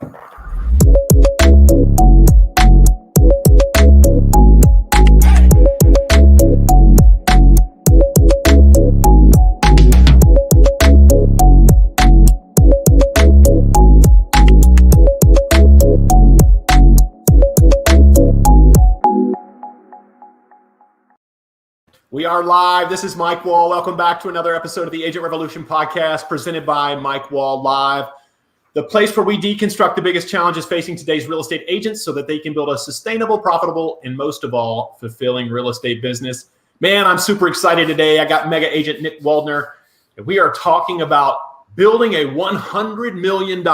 We are live. This is Mike Wall. Welcome back to another episode of the Agent Revolution podcast presented by Mike Wall Live, the place where we deconstruct the biggest challenges facing today's real estate agents so that they can build a sustainable, profitable, and most of all, fulfilling real estate business. Man, I'm super excited today. I got Mega Agent Nick Waldner, and we are talking about building a $100 million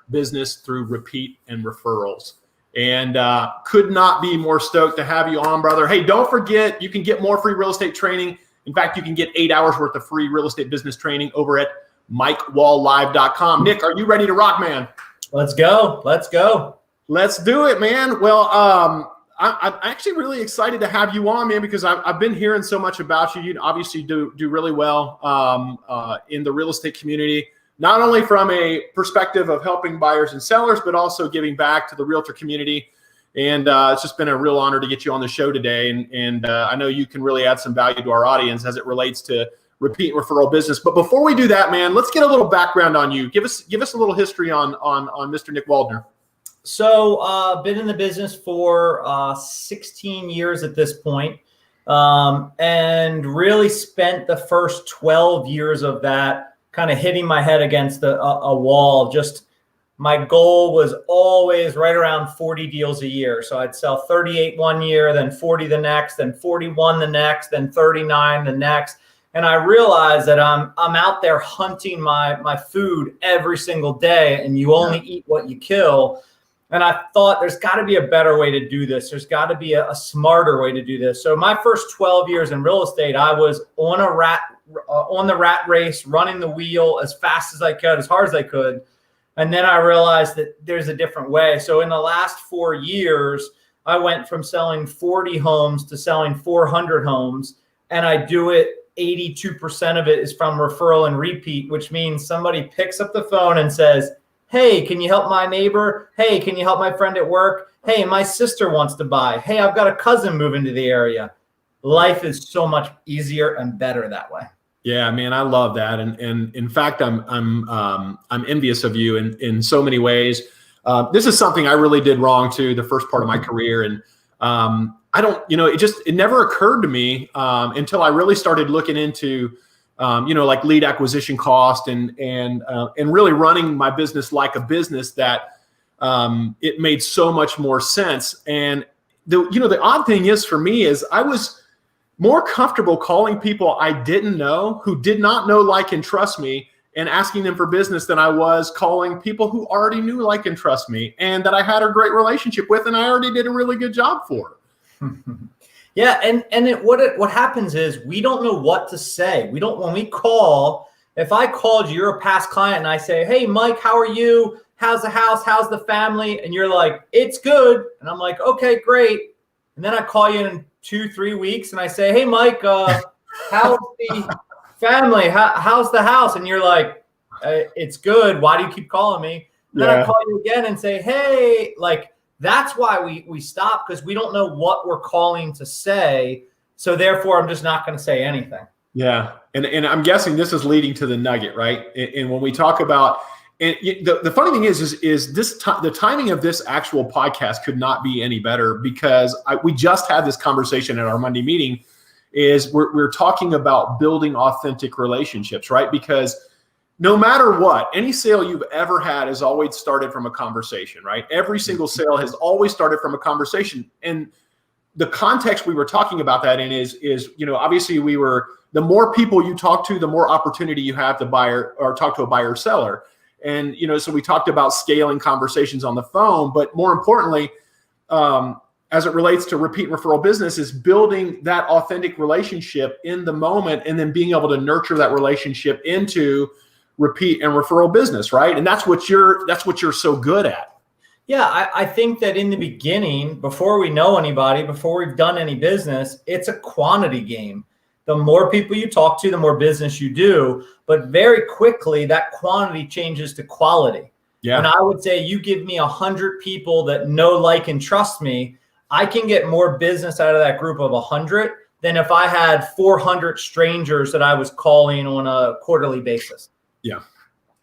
business through repeat and referrals. And could not be more stoked to have you on, brother. Hey, don't forget, you can get more free real estate training. In fact, you can get 8 hours worth of free real estate business training over at MikeWallLive.com. Nick, are you ready to rock, man? Let's go. Let's go. Let's do it, man. Well, I'm actually really excited to have you on, man, because I've been hearing so much about you. You obviously do really well in the real estate community. Not only from a perspective of helping buyers and sellers, but also giving back to the realtor community. And it's just been a real honor to get you on the show today. And I know you can really add some value to our audience as it relates to repeat and referral business. But before we do that, man, let's get a little background on you. Give us a little history on Mr. Nick Waldner. So been in the business for 16 years at this point, and really spent the first 12 years of that kind of hitting my head against a wall. Just my goal was always right around 40 deals a year. So I'd sell 38 one year, then 40 the next, then 41 the next, then 39 the next. And I realized that I'm out there hunting my food every single day, and you only eat what you kill. And I thought there's got to be a better way to do this. There's got to be a smarter way to do this. So my first 12 years in real estate, I was on the rat race, running the wheel as fast as I could, as hard as I could. And then I realized that there's a different way. So in the last 4 years, I went from selling 40 homes to selling 400 homes. And I do it, 82% of it is from referral and repeat, which means somebody picks up the phone and says, hey, can you help my neighbor? Hey, can you help my friend at work? Hey, my sister wants to buy. Hey, I've got a cousin moving to the area. Life is so much easier and better that way. Yeah, man, I love that. And in fact, I'm envious of you in so many ways. This is something I really did wrong too, the first part of my career. And I don't, it never occurred to me until I really started looking into like lead acquisition cost and really running my business like a business that it made so much more sense. And the odd thing is for me is I was more comfortable calling people I didn't know, who did not know, like, and trust me, and asking them for business than I was calling people who already knew, like, and trust me, and that I had a great relationship with, and I already did a really good job for. Yeah, what happens is we don't know what to say. When we call, if I called you, you're a past client, and I say, hey, Mike, how are you? How's the house? How's the family? And you're like, it's good. And I'm like, okay, great. And then I call you in 2-3 weeks, and I say, hey, Mike, how's the family? How's the house? And you're like, it's good. Why do you keep calling me? And then I call you again and say, hey, like, that's why we stop, because we don't know what we're calling to say. So therefore, I'm just not going to say anything. Yeah. And I'm guessing this is leading to the nugget, right? And when we talk about, and the funny thing is this the timing of this actual podcast could not be any better, because we just had this conversation at our Monday meeting. Is we're talking about building authentic relationships, right? Because no matter what, any sale you've ever had has always started from a conversation, right? Every single sale has always started from a conversation. And the context we were talking about that in is obviously the more people you talk to, the more opportunity you have to buy or talk to a buyer or seller. And, so we talked about scaling conversations on the phone, but more importantly, as it relates to repeat referral business, is building that authentic relationship in the moment and then being able to nurture that relationship into repeat and referral business, right? And that's what you're so good at. Yeah, I think that in the beginning, before we know anybody, before we've done any business, it's a quantity game. The more people you talk to, the more business you do. But very quickly, that quantity changes to quality. Yeah. And I would say you give me 100 people that know, like, and trust me, I can get more business out of that group of 100 than if I had 400 strangers that I was calling on a quarterly basis. Yeah.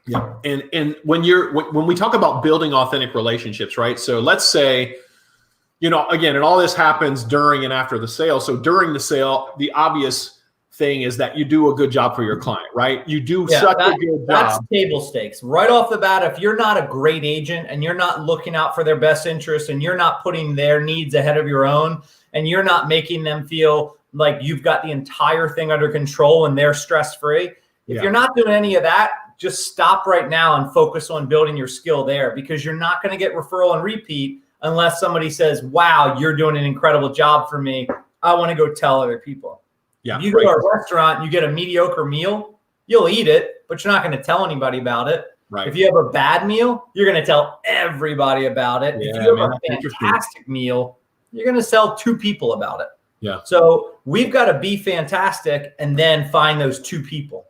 Yeah. And when we talk about building authentic relationships, right? So let's say, again, and all this happens during and after the sale. So during the sale, the obvious thing is that you do a good job for your client, right? You do such a good job. That's table stakes. Right off the bat, if you're not a great agent and you're not looking out for their best interest and you're not putting their needs ahead of your own and you're not making them feel like you've got the entire thing under control and they're stress-free, if you're not doing any of that, just stop right now and focus on building your skill there, because you're not going to get referral and repeat unless somebody says, wow, you're doing an incredible job for me. I want to go tell other people. Yeah, if you go to a restaurant and you get a mediocre meal, you'll eat it, but you're not going to tell anybody about it. Right. If you have a bad meal, you're going to tell everybody about it. Yeah, if you have a fantastic meal, you're going to tell 2 people about it. Yeah. So we've got to be fantastic and then find those 2 people.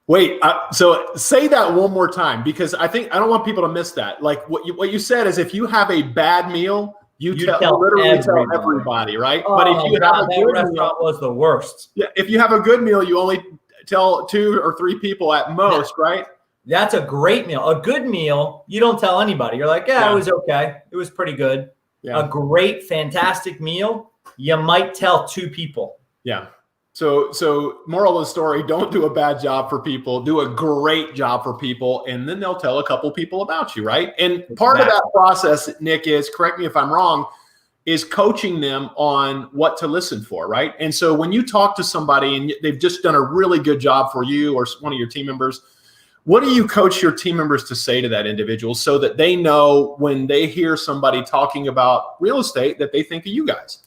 Wait, so say that one more time, because I don't want people to miss that. Like what you said is, if you have a bad meal, you literally tell everybody, right? Oh, but if you have a good restaurant meal, was the worst. Yeah, if you have a good meal, you only tell 2 or 3 people at most, right? That's a great meal. A good meal, you don't tell anybody. You're like, it was okay. It was pretty good. Yeah. A great, fantastic meal, you might tell 2 people. Yeah. So moral of the story, don't do a bad job for people, do a great job for people, and then they'll tell a couple people about you, right? And part of that process, Nick, is, correct me if I'm wrong, is coaching them on what to listen for, right? And so when you talk to somebody and they've just done a really good job for you or one of your team members, what do you coach your team members to say to that individual so that they know when they hear somebody talking about real estate that they think of you guys?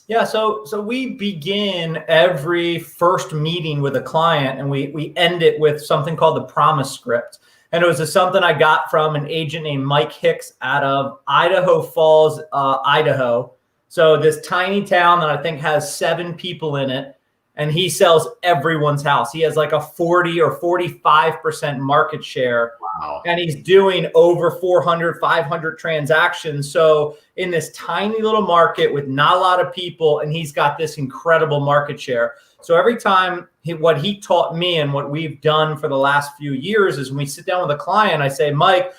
Yeah, so we begin every first meeting with a client and we end it with something called the promise script. And it was something I got from an agent named Mike Hicks out of Idaho Falls, Idaho. So this tiny town that I think has 7 people in it, and he sells everyone's house. He has like a 40 or 45% market share. Wow. And he's doing over 400, 500 transactions. So in this tiny little market with not a lot of people, and he's got this incredible market share. So every time what he taught me and what we've done for the last few years is when we sit down with a client, I say, Mike,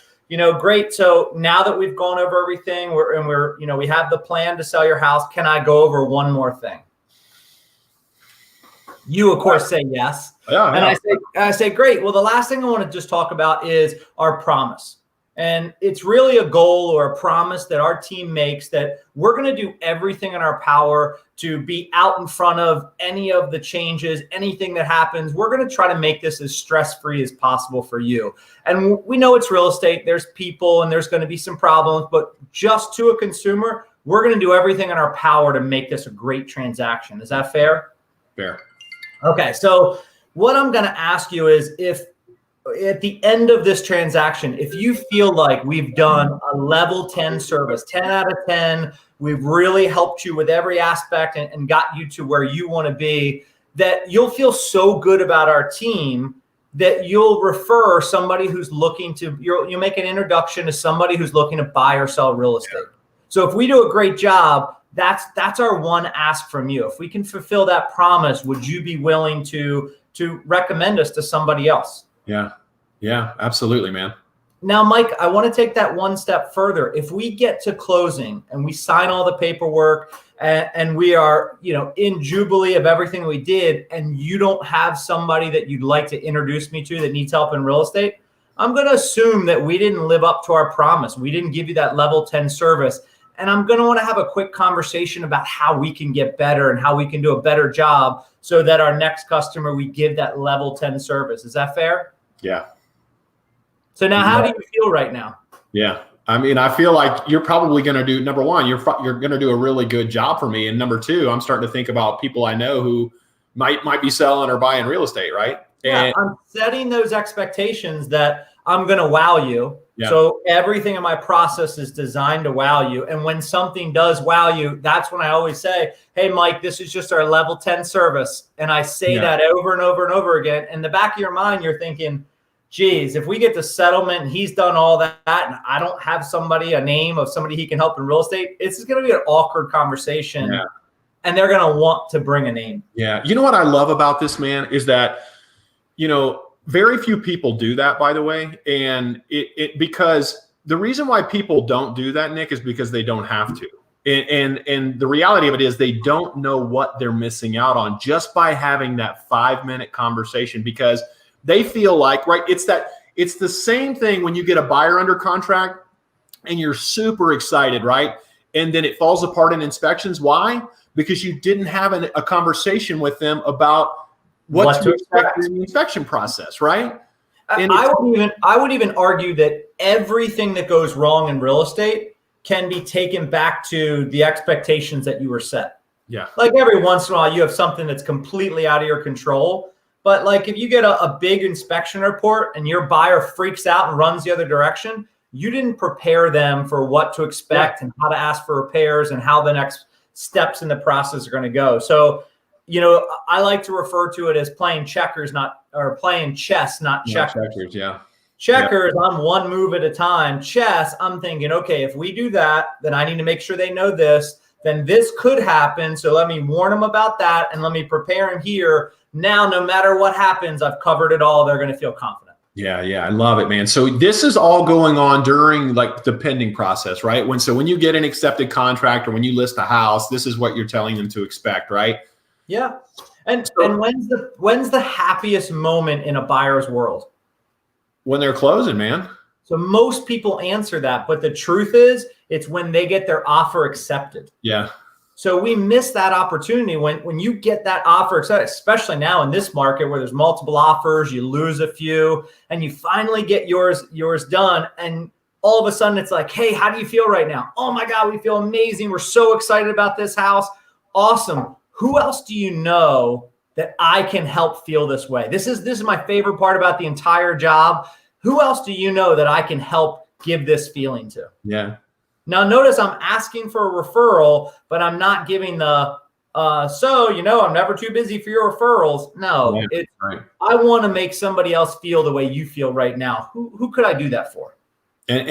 great. So now that we've gone over everything, we have the plan to sell your house. Can I go over one more thing? You, of course, say yes. Yeah. And I say, great. Well, the last thing I want to just talk about is our promise. And it's really a goal or a promise that our team makes that we're going to do everything in our power to be out in front of any of the changes, anything that happens. We're going to try to make this as stress-free as possible for you. And we know it's real estate. There's people and there's going to be some problems, but just to a consumer, we're going to do everything in our power to make this a great transaction. Is that fair? Fair. Okay, so what I'm going to ask you is, if at the end of this transaction, if you feel like we've done a level 10 service, 10 out of 10, we've really helped you with every aspect and got you to where you want to be, that you'll feel so good about our team that you'll refer somebody who's looking to, you'll make an introduction to somebody who's looking to buy or sell real estate. Yeah. So if we do a great job, that's our one ask from you. If we can fulfill that promise, would you be willing to recommend us to somebody else? Yeah, absolutely, man. Now, Mike, I want to take that one step further. If we get to closing and we sign all the paperwork and we are, in jubilee of everything we did, and you don't have somebody that you'd like to introduce me to that needs help in real estate, I'm going to assume that we didn't live up to our promise. We didn't give you that level 10 service. And I'm going to want to have a quick conversation about how we can get better and how we can do a better job so that our next customer, we give that level 10 service. Is that fair? Yeah. So now how do you feel right now? Yeah. I mean, I feel like you're probably going to do, number one, you're going to do a really good job for me. And number two, I'm starting to think about people I know who might be selling or buying real estate, right? Yeah, And I'm setting those expectations that I'm going to wow you. Yeah. So everything in my process is designed to wow you. And when something does wow you, that's when I always say, hey, Mike, this is just our level 10 service. And I say that over and over and over again. In the back of your mind, you're thinking, geez, if we get to settlement and he's done all that and I don't have a name of somebody he can help in real estate, it's going to be an awkward conversation. Yeah. And they're going to want to bring a name. Yeah. You know what I love about this, man, is that, very few people do that, by the way. And because the reason why people don't do that, Nick, is because they don't have to. And the reality of it is they don't know what they're missing out on just by having that 5-minute conversation, because they feel like, right, it's the same thing when you get a buyer under contract and you're super excited, right? And then it falls apart in inspections. Why? Because you didn't have a conversation with them about what to expect in the inspection process, right? And I would even argue that everything that goes wrong in real estate can be taken back to the expectations that you were set. Yeah. Like every once in a while you have something that's completely out of your control. But like if you get a big inspection report and your buyer freaks out and runs the other direction, you didn't prepare them for what to expect and how to ask for repairs and how the next steps in the process are going to go. So, I like to refer to it as playing checkers, playing chess, not checkers. Checkers, yeah. Checkers, I'm one move at a time. Chess, I'm thinking, okay, if we do that, then I need to make sure they know this. Then this could happen. So let me warn them about that and let me prepare them here. Now, no matter what happens, I've covered it all. They're going to feel confident. Yeah, I love it, man. So this is all going on during like the pending process, right? When you get an accepted contract or when you list a house, this is what you're telling them to expect, right? Yeah. And when's the happiest moment in a buyer's world? When they're closing, man. So most people answer that, but the truth is it's when they get their offer accepted. Yeah. So we miss that opportunity when you get that offer accepted, especially now in this market where there's multiple offers, you lose a few and you finally get yours done. And all of a sudden it's like, hey, how do you feel right now? Oh my God, we feel amazing. We're so excited about this house. Awesome. Who else do you know that I can help feel this way? This is my favorite part about the entire job. Who else do you know that I can help give this feeling to? Yeah. Now, notice I'm asking for a referral, but I'm not giving I'm never too busy for your referrals. No, right. I want to make somebody else feel the way you feel right now. Who could I do that for? And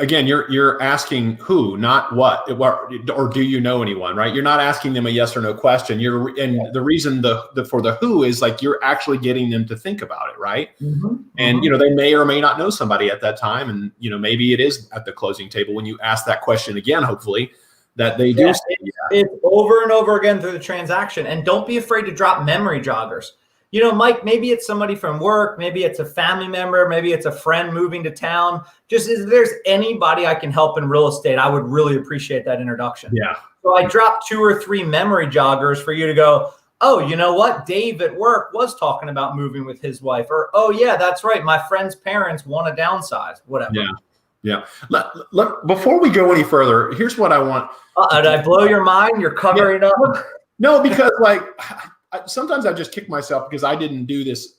again, you're asking who, not what, or do you know anyone, right? You're not asking them a yes or no question. The reason for the who is like you're actually getting them to think about it, right? Mm-hmm. And they may or may not know somebody at that time, and maybe it is at the closing table when you ask that question again. Hopefully, that they do. It's over and over again through the transaction, and don't be afraid to drop memory joggers. Mike, maybe it's somebody from work, maybe it's a family member, maybe it's a friend moving to town. Just if there's anybody I can help in real estate, I would really appreciate that introduction. Yeah. So I dropped 2 or 3 memory joggers for you to go, oh, you know what? Dave at work was talking about moving with his wife. Or, oh, yeah, that's right. My friend's parents want to downsize, whatever. Yeah. Before we go any further, here's what I want. Did I blow your mind? You're covering up? No, because sometimes I just kick myself because I didn't do this,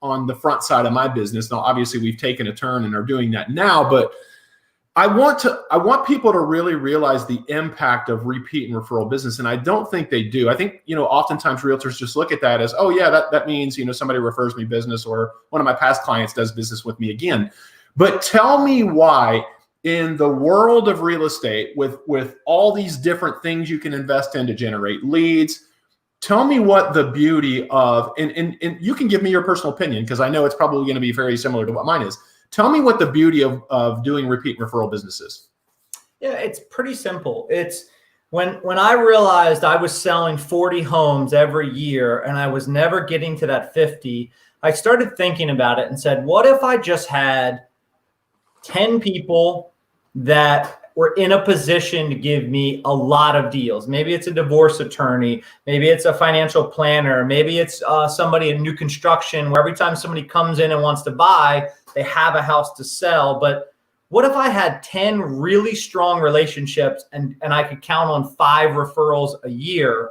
on the front side of my business. Now, obviously we've taken a turn and are doing that now, but I want people to really realize the impact of repeat and referral business. And I don't think they do. I think, oftentimes realtors just look at that as, oh yeah, that means, somebody refers me business or one of my past clients does business with me again. But tell me why in the world of real estate with all these different things you can invest in to generate leads, tell me what the beauty of, and you can give me your personal opinion because I know it's probably going to be very similar to what mine is. Tell me what the beauty of doing repeat referral business is. Yeah, it's pretty simple. It's when I realized I was selling 40 homes every year and I was never getting to that 50, I started thinking about it and said, what if I just had 10 people that were in a position to give me a lot of deals? Maybe it's a divorce attorney. Maybe it's a financial planner. Maybe it's somebody in new construction where every time somebody comes in and wants to buy, they have a house to sell. But what if I had 10 really strong relationships and I could count on 5 referrals a year?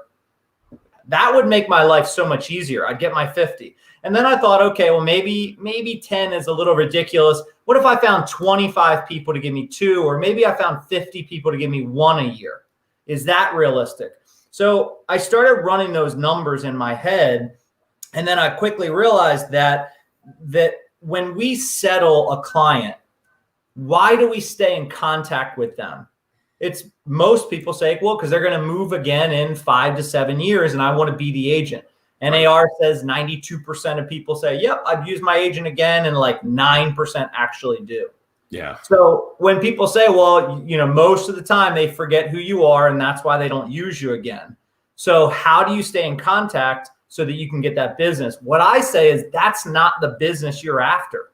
That would make my life so much easier. I'd get my 50. And then I thought, okay, well, maybe 10 is a little ridiculous. What if I found 25 people to give me 2, or maybe I found 50 people to give me 1 a year? Is that realistic? So I started running those numbers in my head, and then I quickly realized that when we settle a client, why do we stay in contact with them? It's most people say, well, because they're going to move again in 5 to 7 years and I want to be the agent. NAR says 92% of people say, yep, I'd use my agent again. And like 9% actually do. Yeah. So when people say, well, most of the time they forget who you are and that's why they don't use you again. So how do you stay in contact so that you can get that business? What I say is that's not the business you're after.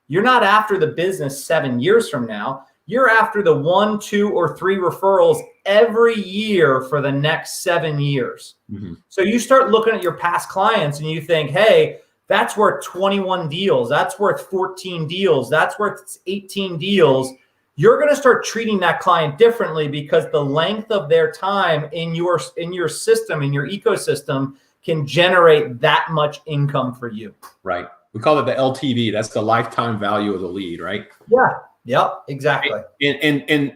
You're not after the business 7 years from now. You're after the 1, 2, or 3 referrals every year for the next 7 years. Mm-hmm. So you start looking at your past clients and you think, hey, that's worth 21 deals. That's worth 14 deals. That's worth 18 deals. You're going to start treating that client differently because the length of their time in your system, in your ecosystem, can generate that much income for you. Right. We call it the LTV. That's the lifetime value of the lead, right? Yeah. Yep. Exactly. And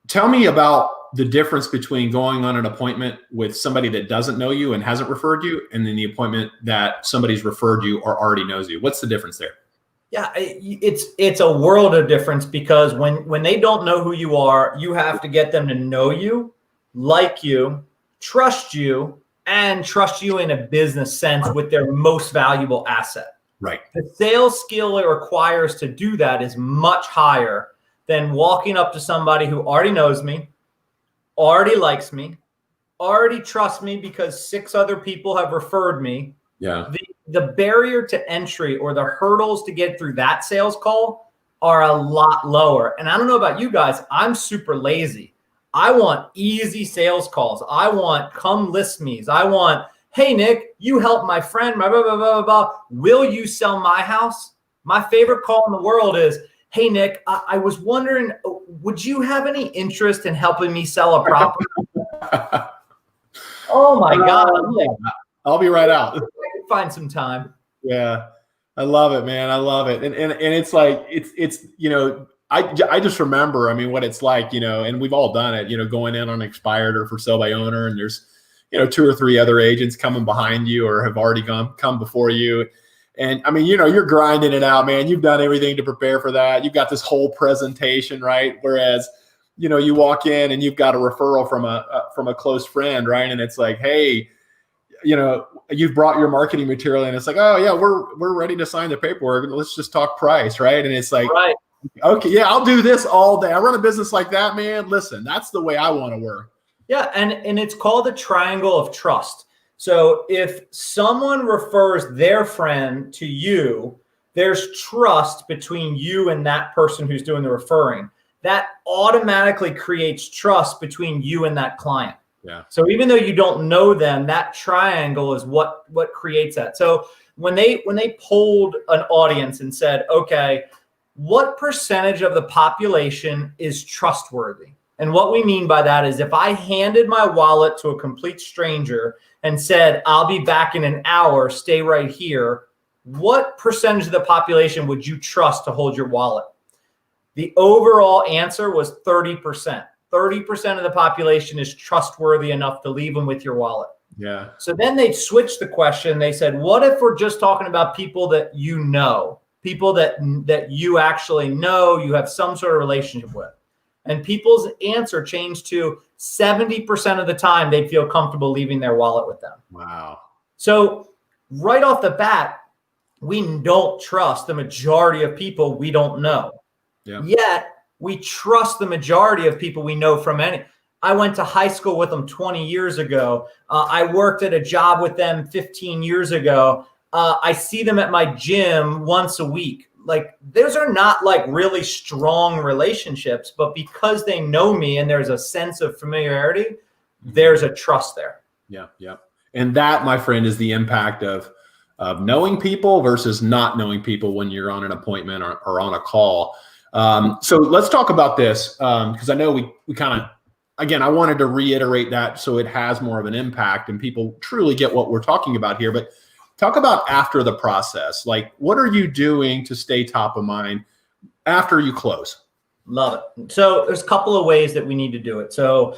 tell me about the difference between going on an appointment with somebody that doesn't know you and hasn't referred you, and then the appointment that somebody's referred you or already knows you. What's the difference there? Yeah, it's a world of difference because when they don't know who you are, you have to get them to know you, like you, trust you, and trust you in a business sense with their most valuable asset. Right. The sales skill it requires to do that is much higher than walking up to somebody who already knows me, already likes me, already trusts me because 6 other people have referred me. Yeah. The barrier to entry or the hurdles to get through that sales call are a lot lower. And I don't know about you guys, I'm super lazy. I want easy sales calls. I want come list me's. I want, hey, Nick, you help my friend, blah, blah, blah, blah, blah. Will you sell my house? My favorite call in the world is, hey, Nick, I was wondering, would you have any interest in helping me sell a property? Oh, my God. I'll be right out. I can find some time. Yeah. I love it, man. I love it. And it's like, it's I just remember, I mean, what it's like, and we've all done it, going in on expired or for sale by owner, and there's, 2 or 3 other agents coming behind you or have already come before you. And I mean, you're grinding it out, man. You've done everything to prepare for that. You've got this whole presentation, right? Whereas, you walk in and you've got a referral from a close friend, right? And it's like, hey, you've brought your marketing material and it's like, oh yeah, we're ready to sign the paperwork. Let's just talk price, right? And it's like, right. Okay, yeah, I'll do this all day. I run a business like that, man. Listen, that's the way I want to work. Yeah, and it's called the triangle of trust. So if someone refers their friend to you, there's trust between you and that person who's doing the referring. That automatically creates trust between you and that client. Yeah. So even though you don't know them, that triangle is what creates that. So when they polled an audience and said, okay, what percentage of the population is trustworthy? And what we mean by that is if I handed my wallet to a complete stranger and said, I'll be back in an hour, stay right here, what percentage of the population would you trust to hold your wallet? The overall answer was 30%. 30% of the population is trustworthy enough to leave them with your wallet. Yeah. So then they switched the question. They said, what if we're just talking about people that you know, people that you actually know, you have some sort of relationship with? And people's answer changed to 70% of the time they'd feel comfortable leaving their wallet with them. Wow. So right off the bat, we don't trust the majority of people we don't know. Yeah. Yet we trust the majority of people we know from any. I went to high school with them 20 years ago. I worked at a job with them 15 years ago. I see them at my gym once a week. Like those are not like really strong relationships, but because they know me and there's a sense of familiarity, there's a trust there. Yeah. Yeah. And that, my friend, is the impact of knowing people versus not knowing people when you're on an appointment or on a call. So let's talk about this because I know we kind of, again, I wanted to reiterate that so it has more of an impact and people truly get what we're talking about here. But talk about after the process. Like, what are you doing to stay top of mind after you close? Love it. So there's a couple of ways that we need to do it. So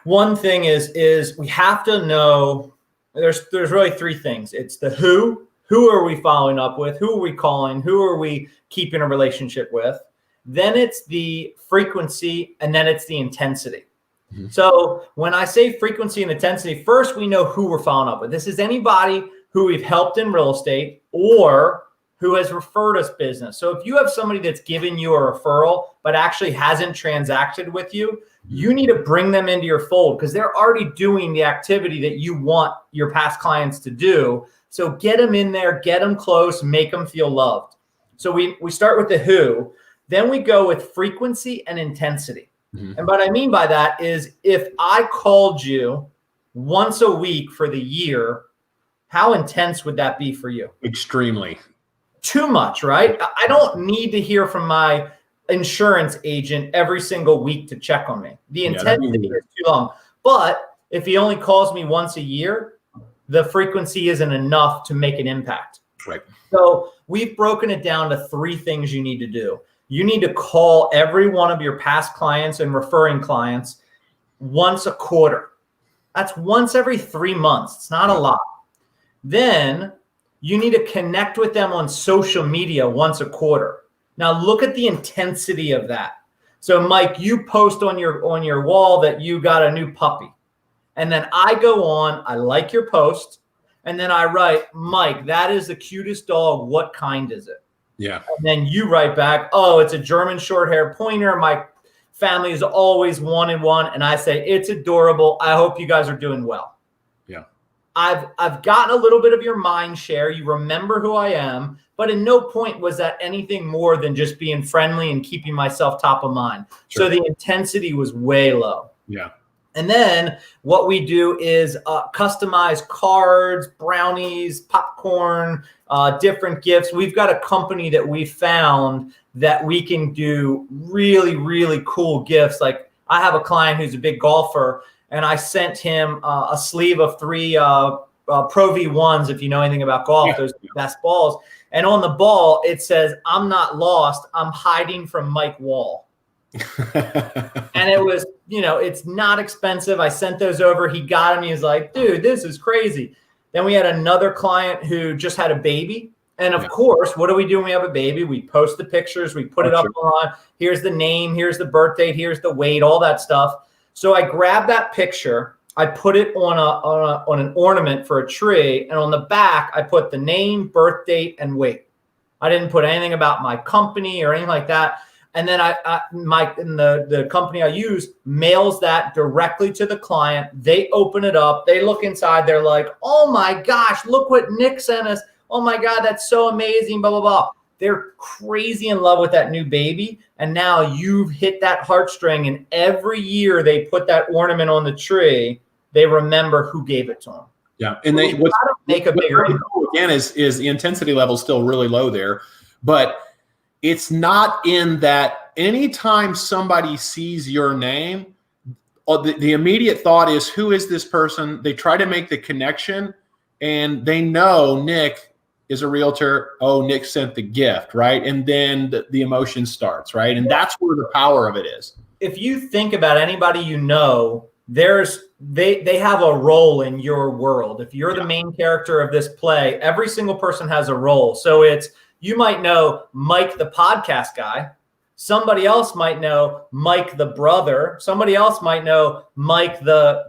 one thing is we have to know there's really 3 things. It's the who, Who are we following up with? Who are we calling? Who are we keeping a relationship with? Then it's the frequency, and then it's the intensity. Mm-hmm. So when I say frequency and intensity, first we know who we're following up with. This is anybody who we've helped in real estate or who has referred us business. So if you have somebody that's given you a referral but actually hasn't transacted with you, you need to bring them into your fold because they're already doing the activity that you want your past clients to do. So get them in there, get them close, make them feel loved. So we start with the who, then we go with frequency and intensity. Mm-hmm. And what I mean by that is if I called you once a week for the year, how intense would that be for you? Extremely. Too much, right? I don't need to hear from my insurance agent every single week to check on me. The intensity is too long. But if he only calls me once a year, the frequency isn't enough to make an impact. Right. So we've broken it down to 3 things you need to do. You need to call every one of your past clients and referring clients once a quarter. That's once every 3 months. It's not a lot. Then you need to connect with them on social media once a quarter. Now look at the intensity of that. So Mike, you post on your wall that you got a new puppy. And then I go on, I like your post, and then I write, Mike, that is the cutest dog. What kind is it? Yeah. And then you write back, oh, it's a German short hair pointer. My family has always wanted one. And I say, it's adorable. I hope you guys are doing well. Yeah. I've gotten a little bit of your mind share. You remember who I am, but in no point was that anything more than just being friendly and keeping myself top of mind. Sure. So the intensity was way low. Yeah. And then what we do is customize cards, brownies, popcorn, different gifts. We've got a company that we found that we can do really, really cool gifts. Like I have a client who's a big golfer, and I sent him a sleeve of 3 Pro V1s, if you know anything about golf. Those are the best balls. And on the ball, it says, I'm not lost. I'm hiding from Mike Wall. And it was, it's not expensive. I sent those over. He got them. He was like, dude, this is crazy. Then we had another client who just had a baby. And of course, what do we do when we have a baby? We post the pictures. We put it up on. Here's the name. Here's the birth date. Here's the weight, all that stuff. So I grabbed that picture. I put it on an ornament for a tree. And on the back, I put the name, birth date, and weight. I didn't put anything about my company or anything like that. And then the company I use mails that directly to the client. They open it up. They look inside. They're like, oh my gosh, look what Nick sent us. Oh my God, that's so amazing, blah, blah, blah. They're crazy in love with that new baby. And now you've hit that heartstring. And every year they put that ornament on the tree, they remember who gave it to them. Yeah. And so what's make a bigger impact. Again is the intensity level still really low there. But it's not in that anytime somebody sees your name, the immediate thought is, who is this person? They try to make the connection, and they know Nick is a realtor. Oh, Nick sent the gift, right? And then the emotion starts, right? And that's where the power of it is. If you think about anybody they have a role in your world. If you're the main character of this play, every single person has a role. So you might know Mike, the podcast guy. Somebody else might know Mike, the brother. Somebody else might know Mike, the,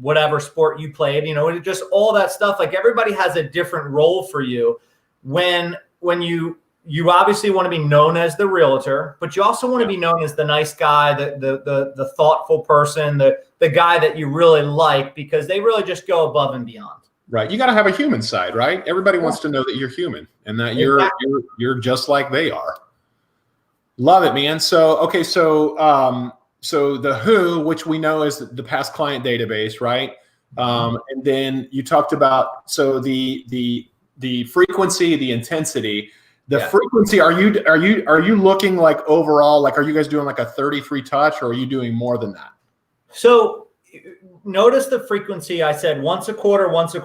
whatever sport you played, just all that stuff. Like everybody has a different role for you. When you obviously want to be known as the realtor, but you also want to be known as the nice guy, the thoughtful person, the guy that you really like, because they really just go above and beyond. Right. You got to have a human side, right? Everybody wants to know that you're human and that you're just like they are. Love it, man. So, okay. So the who, which we know is the past client database, right? And then you talked about, so the frequency, the intensity, frequency, are you looking like overall, like, are you guys doing like a 33 touch, or are you doing more than that? So notice the frequency. I said once a quarter, and once a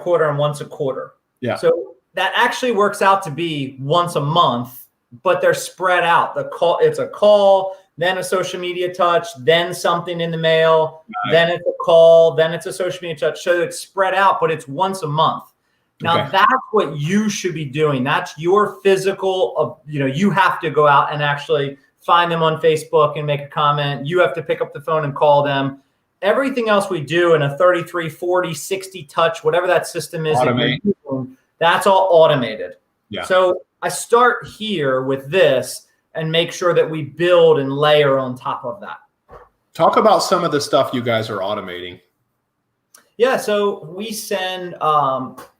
quarter. Yeah. So that actually works out to be once a month, but they're spread out. It's a call, then a social media touch, then something in the mail, then it's a call, then it's a social media touch. So it's spread out, but it's once a month. Now Okay. that's what you should be doing. That's your physical, you have to go out and actually find them on Facebook and make a comment. You have to pick up the phone and call them. Everything else we do in a 33, 40, 60 touch, whatever that system is, that's all automated. Yeah. So I start here with this and make sure that we build and layer on top of that. Talk about some of the stuff you guys are automating. Yeah, so we send.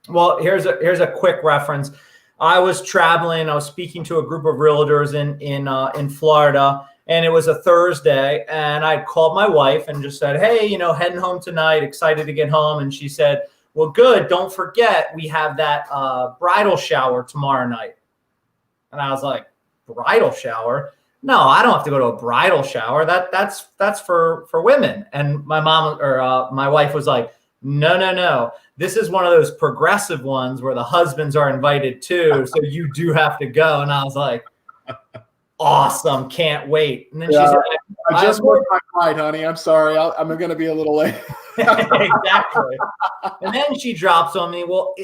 Well, here's a quick reference. I was traveling. I was speaking to a group of realtors in Florida, and it was a Thursday. And I called my wife and just said, "Hey, heading home tonight. Excited to get home." And she said, "Well, good. Don't forget we have that bridal shower tomorrow night." And I was like, "Bridal shower? No, I don't have to go to a bridal shower. That's for women." And my mom or my wife was like, No. This is one of those progressive ones where the husbands are invited too. So you do have to go. And I was like, awesome. Can't wait. And then she said, I just worked my flight, honey. I'm sorry. I'm going to be a little late. Exactly. And then she drops on me, well,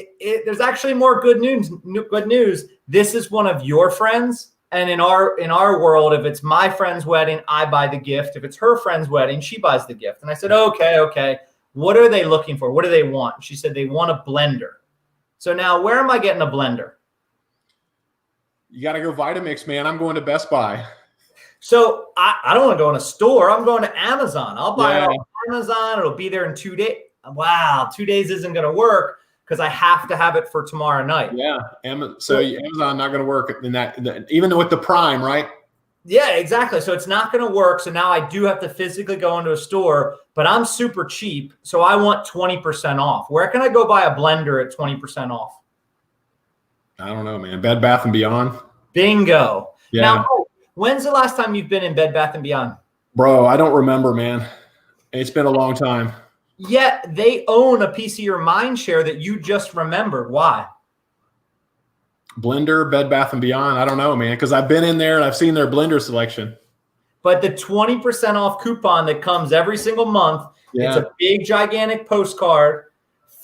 there's actually more good news. Good news. This is one of your friends. And in our world, if it's my friend's wedding, I buy the gift. If it's her friend's wedding, she buys the gift. And I said, okay. What are they looking for? What do they want? She said they want a blender. So now where am I getting a blender? You got to go Vitamix, man. I'm going to Best Buy. So I don't want to go in a store. I'm going to Amazon. I'll buy it on Amazon. It'll be there in 2 days. Wow, 2 days isn't going to work because I have to have it for tomorrow night. Yeah. So Amazon not going to work in that, even with the Prime, right? Yeah, exactly. So it's not going to work. So now I do have to physically go into a store, but I'm super cheap. So I want 20% off. Where can I go buy a blender at 20% off? I don't know, man. Bed Bath & Beyond. Bingo. Yeah. Now, when's the last time you've been in Bed Bath & Beyond? Bro, I don't remember, man. It's been a long time. Yet they own a piece of your mind share that you just remembered. Why? Blender, Bed Bath & Beyond. I don't know, man, because I've been in there and I've seen their blender selection. But the 20% off coupon that comes every single month, it's a big, gigantic postcard.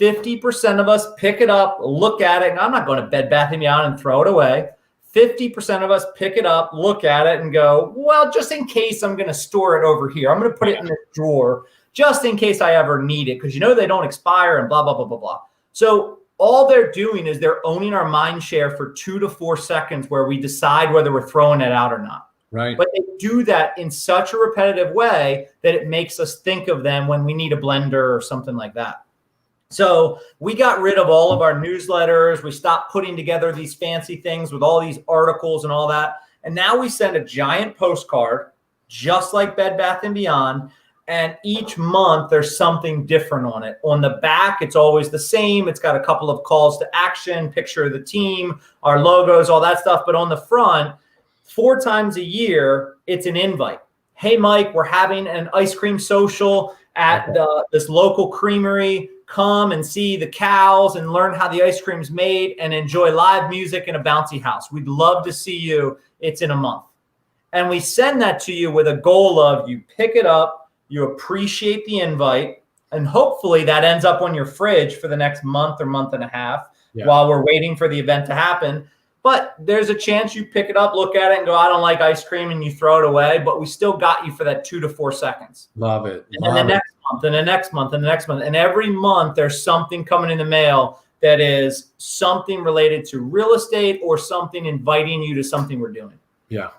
50% of us pick it up, look at it. And I'm not going to Bed Bath & Beyond and throw it away. 50% of us pick it up, look at it, and go, well, just in case I'm going to store it over here. I'm going to put it in this drawer just in case I ever need it because, they don't expire and blah, blah, blah, blah, blah. So all they're doing is they're owning our mind share for 2 to 4 seconds where we decide whether we're throwing it out or not. Right. But they do that in such a repetitive way that it makes us think of them when we need a blender or something like that. So we got rid of all of our newsletters. We stopped putting together these fancy things with all these articles and all that. And now we send a giant postcard, just like Bed Bath & Beyond. And each month there's something different on it. On the back, it's always the same. It's got a couple of calls to action, picture of the team, our logos, all that stuff. But on the front, 4 times a year, it's an invite. Hey, Mike, we're having an ice cream social at this local creamery. Come and see the cows and learn how the ice cream's made and enjoy live music in a bouncy house. We'd love to see you. It's in a month. And we send that to you with a goal of you pick it up, you appreciate the invite, and hopefully that ends up on your fridge for the next month or month and a half while we're waiting for the event to happen. But there's a chance you pick it up, look at it, and go, I don't like ice cream, and you throw it away. But we still got you for that 2 to 4 seconds. Love it. And then the next month, and the next month, and the next month. And every month there's something coming in the mail that is something related to real estate or something inviting you to something we're doing. Yeah.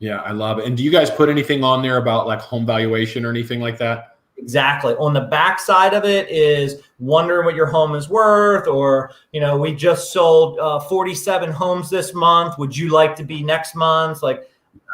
I love it. And do you guys put anything on there about like home valuation or anything like that? Exactly. On the back side of it is wondering what your home is worth, or, we just sold 47 homes this month. Would you like to be next month? Like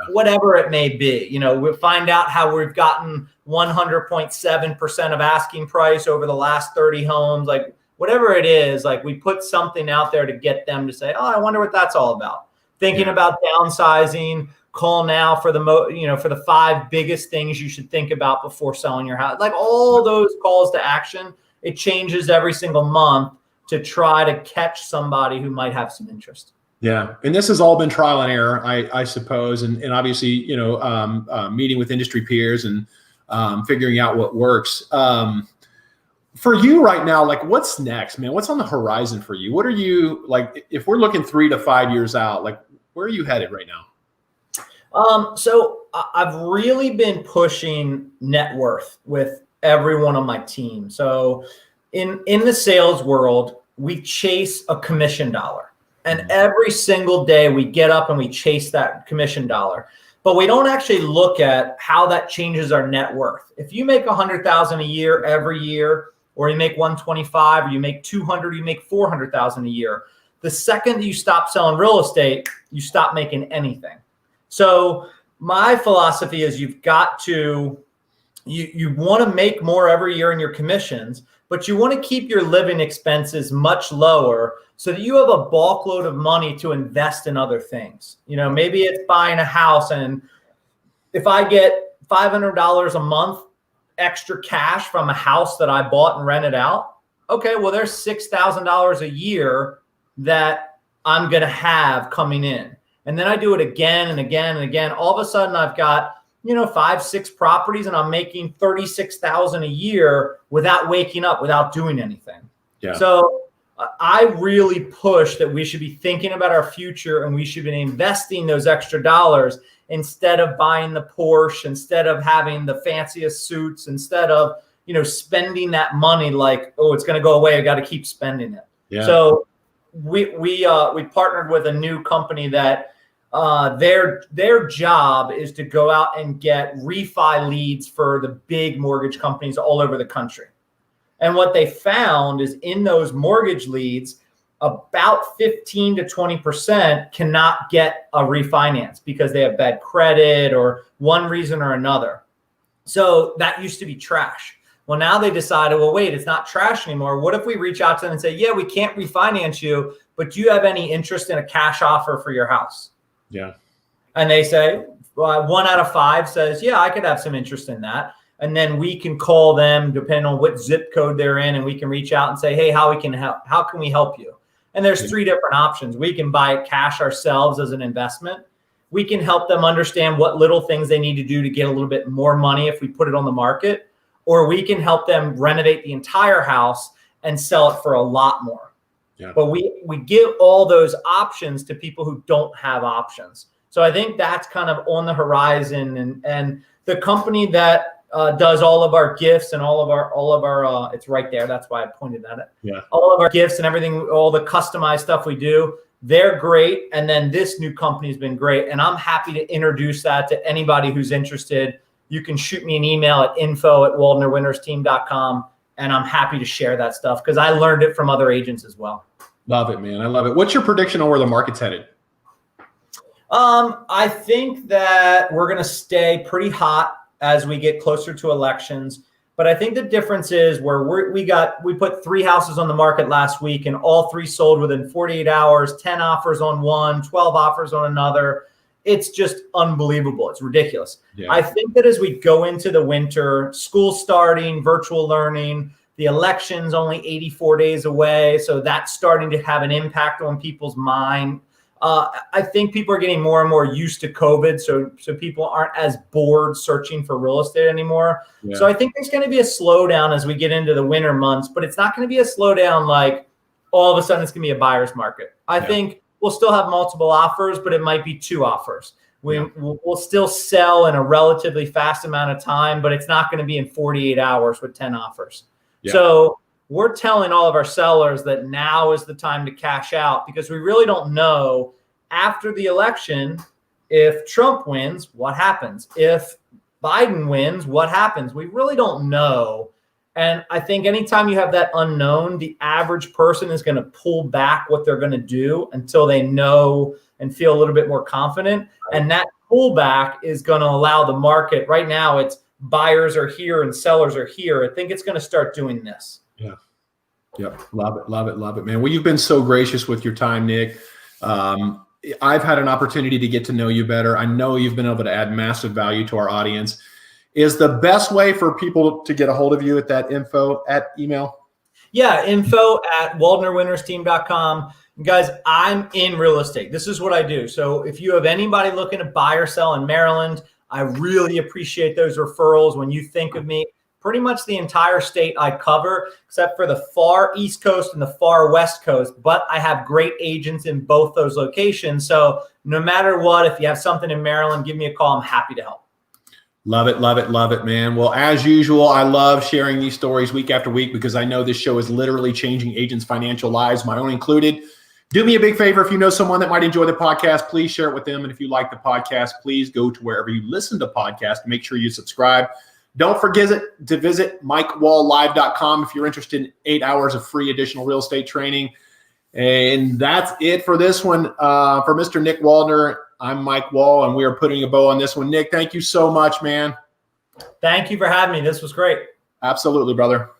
whatever it may be, we'll find out how we've gotten 100.7% of asking price over the last 30 homes. Like whatever it is, like we put something out there to get them to say, oh, I wonder what that's all about. Thinking about downsizing, call now for for the 5 biggest things you should think about before selling your house. Like all those calls to action, it changes every single month to try to catch somebody who might have some interest. Yeah. And this has all been trial and error, I suppose. And obviously, meeting with industry peers and figuring out what works. For you right now, like what's next, man? What's on the horizon for you? What are you like, if we're looking 3 to 5 years out, like where are you headed right now? So I've really been pushing net worth with everyone on my team. So in the sales world, we chase a commission dollar. And every single day we get up and we chase that commission dollar. But we don't actually look at how that changes our net worth. If you make $100,000 a year every year, or you make 125, or you make 200, you make 400,000 a year. The second that you stop selling real estate, you stop making anything. So my philosophy is you want to make more every year in your commissions, but you want to keep your living expenses much lower so that you have a bulk load of money to invest in other things. Maybe it's buying a house, and if I get $500 a month extra cash from a house that I bought and rented out, okay, well, there's $6,000 a year that I'm going to have coming in. And then I do it again and again and again. All of a sudden I've got, 5, 6 properties, and I'm making $36,000 a year without waking up, without doing anything. Yeah. So I really push that we should be thinking about our future, and we should be investing those extra dollars instead of buying the Porsche, instead of having the fanciest suits, instead of, spending that money like, oh, it's going to go away, I got to keep spending it. Yeah. So we partnered with a new company that their job is to go out and get refi leads for the big mortgage companies all over the country. And what they found is in those mortgage leads, about 15 to 20% cannot get a refinance because they have bad credit or one reason or another. So that used to be trash. Well, now they decided, well, wait, it's not trash anymore. What if we reach out to them and say, yeah, we can't refinance you, but do you have any interest in a cash offer for your house? Yeah. And they say, well, 1 out of 5 says, yeah, I could have some interest in that. And then we can call them depending on what zip code they're in, and we can reach out and say, hey, how can we help you? And there's 3 different options. We can buy cash ourselves as an investment. We can help them understand what little things they need to do to get a little bit more money if we put it on the market, or we can help them renovate the entire house and sell it for a lot more. Yeah. But we give all those options to people who don't have options. So I think that's kind of on the horizon, and the company that does all of our gifts and all of our it's right there. That's why I pointed at it. Yeah. All of our gifts and everything, all the customized stuff we do, they're great. And then this new company has been great. And I'm happy to introduce that to anybody who's interested. You can shoot me an email at info@waldnerwinnersteam.com. And I'm happy to share that stuff because I learned it from other agents as well. Love it, man. I love it. What's your prediction on where the market's headed? I think that we're going to stay pretty hot as we get closer to elections. But I think the difference is where we put 3 houses on the market last week, and all 3 sold within 48 hours, 10 offers on one, 12 offers on another. It's just unbelievable. It's ridiculous. Yeah. I think that as we go into the winter, school starting, virtual learning, the election's only 84 days away. So that's starting to have an impact on people's mind. I think people are getting more and more used to COVID. So people aren't as bored searching for real estate anymore. Yeah. So I think there's going to be a slowdown as we get into the winter months, but it's not going to be a slowdown like all of a sudden it's going to be a buyer's market. I think we'll still have multiple offers, but it might be 2 offers. We'll still sell in a relatively fast amount of time, but it's not going to be in 48 hours with 10 offers. Yeah. So we're telling all of our sellers that now is the time to cash out because we really don't know after the election, if Trump wins, what happens? If Biden wins, what happens? We really don't know. And I think anytime you have that unknown, the average person is going to pull back what they're going to do until they know and feel a little bit more confident. And that pullback is going to allow the market. Right now, it's buyers are here and sellers are here. I think it's going to start doing this. Yeah. Yep. Love it. Love it. Love it, man. Well, you've been so gracious with your time, Nick. I've had an opportunity to get to know you better. I know you've been able to add massive value to our audience. Is the best way for people to get a hold of you at that info at email? Yeah, info@waldnerwinnersteam.com. Guys, I'm in real estate. This is what I do. So if you have anybody looking to buy or sell in Maryland, I really appreciate those referrals. When you think of me, pretty much the entire state I cover, except for the far East Coast and the far West Coast. But I have great agents in both those locations. So no matter what, if you have something in Maryland, give me a call. I'm happy to help. Love it, love it, love it, man. Well, as usual, I love sharing these stories week after week because I know this show is literally changing agents' financial lives, my own included. Do me a big favor. If you know someone that might enjoy the podcast, please share it with them. And if you like the podcast, please go to wherever you listen to podcasts and make sure you subscribe. Don't forget to visit MikeWallLive.com if you're interested in 8 hours of free additional real estate training. And that's it for this one. For Mr. Nick Waldner, I'm Mike Wall, and we are putting a bow on this one. Nick, thank you so much, man. Thank you for having me. This was great. Absolutely, brother.